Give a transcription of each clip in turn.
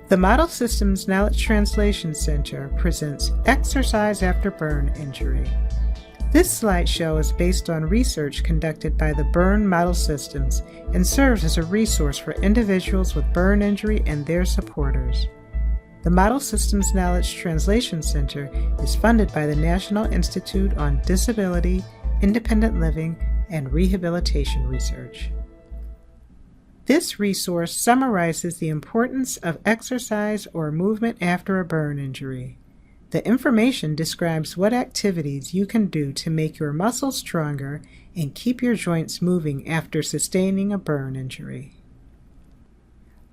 The Model Systems Knowledge Translation Center presents Exercise After Burn Injury. This slideshow is based on research conducted by the Burn Model Systems and serves as a resource for individuals with burn injury and their supporters. The Model Systems Knowledge Translation Center is funded by the National Institute on Disability, Independent Living, and Rehabilitation Research. This resource summarizes the importance of exercise or movement after a burn injury. The information describes what activities you can do to make your muscles stronger and keep your joints moving after sustaining a burn injury.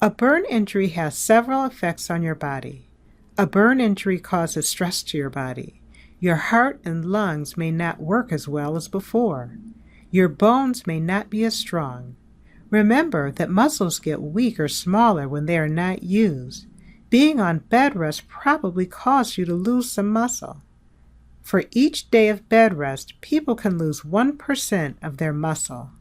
A burn injury has several effects on your body. A burn injury causes stress to your body. Your heart and lungs may not work as well as before. Your bones may not be as strong. Remember that muscles get weak or smaller when they are not used. Being on bed rest probably caused you to lose some muscle. For each day of bed rest, people can lose 1% of their muscle.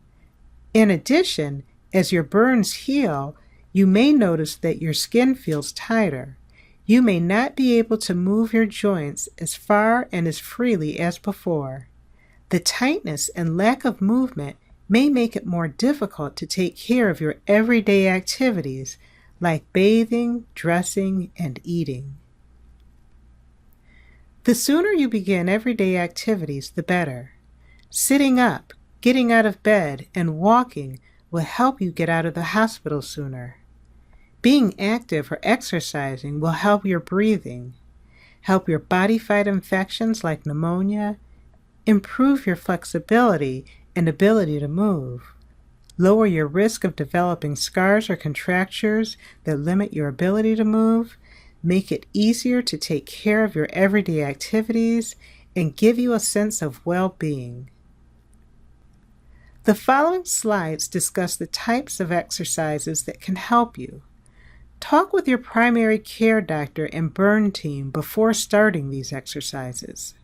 In addition, as your burns heal, you may notice that your skin feels tighter. You may not be able to move your joints as far and as freely as before. The tightness and lack of movement may make it more difficult to take care of your everyday activities like bathing, dressing, and eating. The sooner you begin everyday activities, the better. Sitting up, getting out of bed, and walking will help you get out of the hospital sooner. Being active or exercising will help your breathing, help your body fight infections like pneumonia, improve your flexibility and ability to move, lower your risk of developing scars or contractures that limit your ability to move, make it easier to take care of your everyday activities, and give you a sense of well-being. The following slides discuss the types of exercises that can help you. Talk with your primary care doctor and burn team before starting these exercises.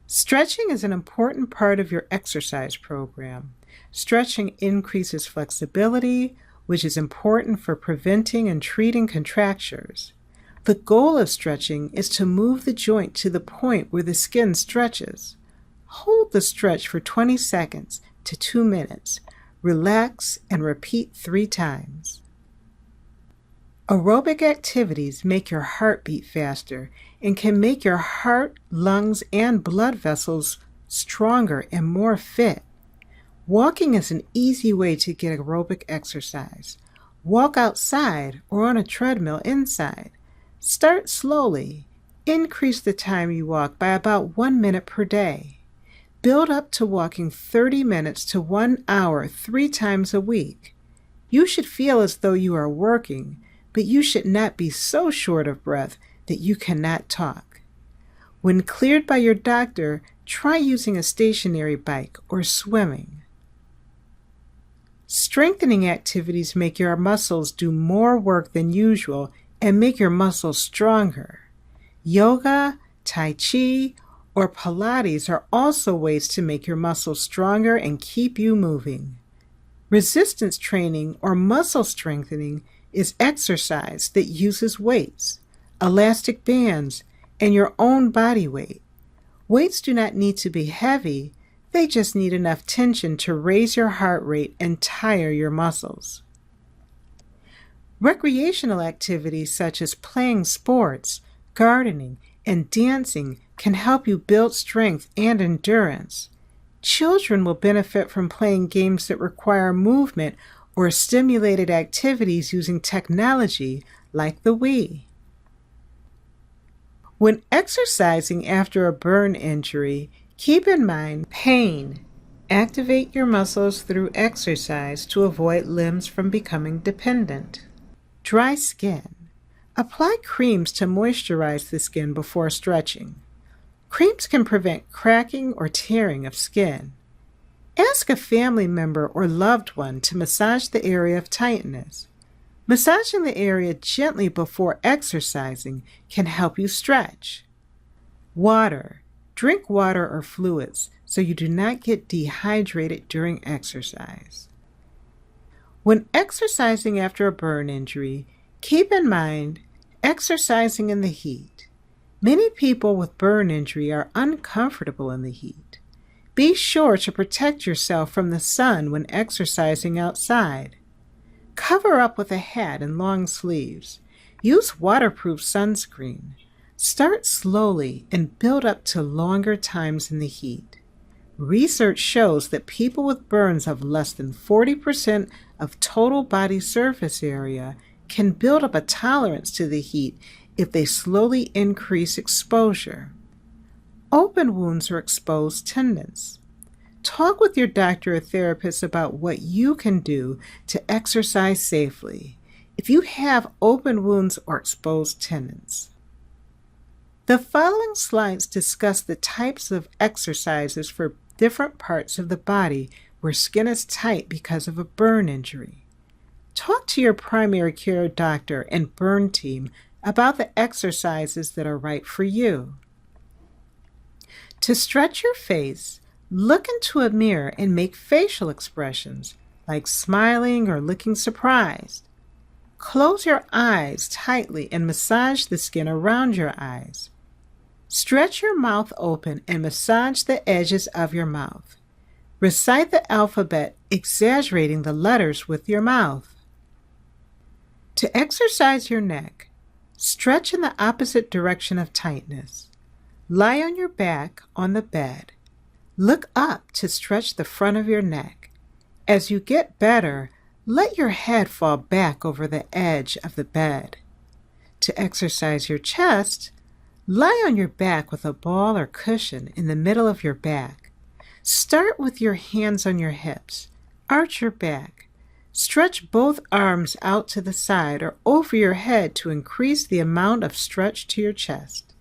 Stretching is an important part of your exercise program. Stretching increases flexibility, which is important for preventing and treating contractures. The goal of stretching is to move the joint to the point where the skin stretches. Hold the stretch for 20 seconds to 2 minutes. Relax and repeat 3 times. Aerobic activities make your heart beat faster and can make your heart, lungs, and blood vessels stronger and more fit. Walking is an easy way to get aerobic exercise. Walk outside or on a treadmill inside. Start slowly. Increase the time you walk by about 1 minute per day. Build up to walking 30 minutes to 1 hour 3 times a week. You should feel as though you are working, but you should not be so short of breath that you cannot talk. When cleared by your doctor, try using a stationary bike or swimming. Strengthening activities make your muscles do more work than usual and make your muscles stronger. Yoga, Tai Chi, or Pilates are also ways to make your muscles stronger and keep you moving. Resistance training or muscle strengthening is exercise that uses weights, elastic bands, and your own body weight. Weights do not need to be heavy, they just need enough tension to raise your heart rate and tire your muscles. Recreational activities such as playing sports, gardening, and dancing can help you build strength and endurance. Children will benefit from playing games that require movement or stimulated activities using technology like the Wii. When exercising after a burn injury, keep in mind pain. Activate your muscles through exercise to avoid limbs from becoming dependent. Dry skin. Apply creams to moisturize the skin before stretching. Creams can prevent cracking or tearing of skin. Ask a family member or loved one to massage the area of tightness. Massaging the area gently before exercising can help you stretch. Water. Drink water or fluids so you do not get dehydrated during exercise. When exercising after a burn injury, Keep in mind, exercising in the heat. Many people with burn injury are uncomfortable in the heat. Be sure to protect yourself from the sun when exercising outside. Cover up with a hat and long sleeves. Use waterproof sunscreen. Start slowly and build up to longer times in the heat. Research shows that people with burns of less than 40% of total body surface area can build up a tolerance to the heat if they slowly increase exposure. Open wounds or exposed tendons. Talk with your doctor or therapist about what you can do to exercise safely if you have open wounds or exposed tendons. The following slides discuss the types of exercises for different parts of the body where skin is tight because of a burn injury. Talk to your primary care doctor and burn team about the exercises that are right for you. To stretch your face, look into a mirror and make facial expressions like smiling or looking surprised. Close your eyes tightly and massage the skin around your eyes. Stretch your mouth open and massage the edges of your mouth. Recite the alphabet, exaggerating the letters with your mouth. To exercise your neck, stretch in the opposite direction of tightness. Lie on your back on the bed. Look up to stretch the front of your neck. As you get better, let your head fall back over the edge of the bed. To exercise your chest, lie on your back with a ball or cushion in the middle of your back. Start with your hands on your hips. Arch your back. Stretch both arms out to the side or over your head to increase the amount of stretch to your chest.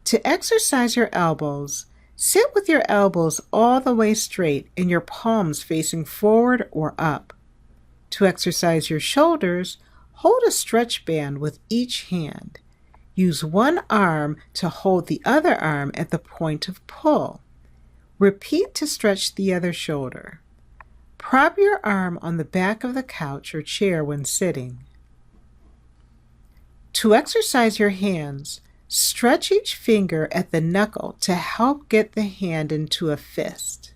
To exercise your elbows, sit with your elbows all the way straight and your palms facing forward or up. To exercise your shoulders, hold a stretch band with each hand. Use one arm to hold the other arm at the point of pull. Repeat to stretch the other shoulder. Prop your arm on the back of the couch or chair when sitting. To exercise your hands, stretch each finger at the knuckle to help get the hand into a fist.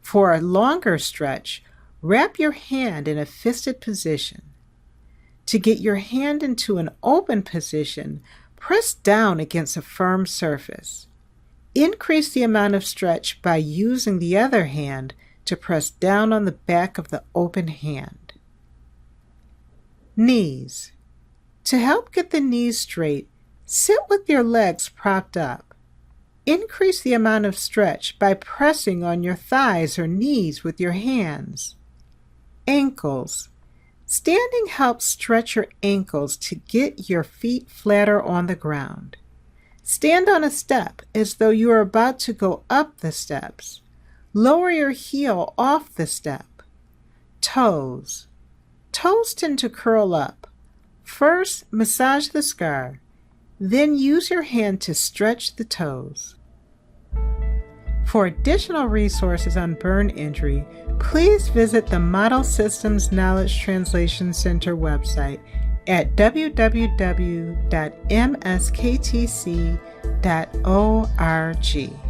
For a longer stretch, wrap your hand in a fisted position. To get your hand into an open position, press down against a firm surface. Increase the amount of stretch by using the other hand to press down on the back of the open hand. Knees. To help get the knees straight, sit with your legs propped up. Increase the amount of stretch by pressing on your thighs or knees with your hands. Ankles. Standing helps stretch your ankles to get your feet flatter on the ground. Stand on a step as though you are about to go up the steps. Lower your heel off the step. Toes. Toes tend to curl up. First, massage the scar. Then use your hand to stretch the toes. For additional resources on burn injury, please visit the Model Systems Knowledge Translation Center website at www.msktc.org.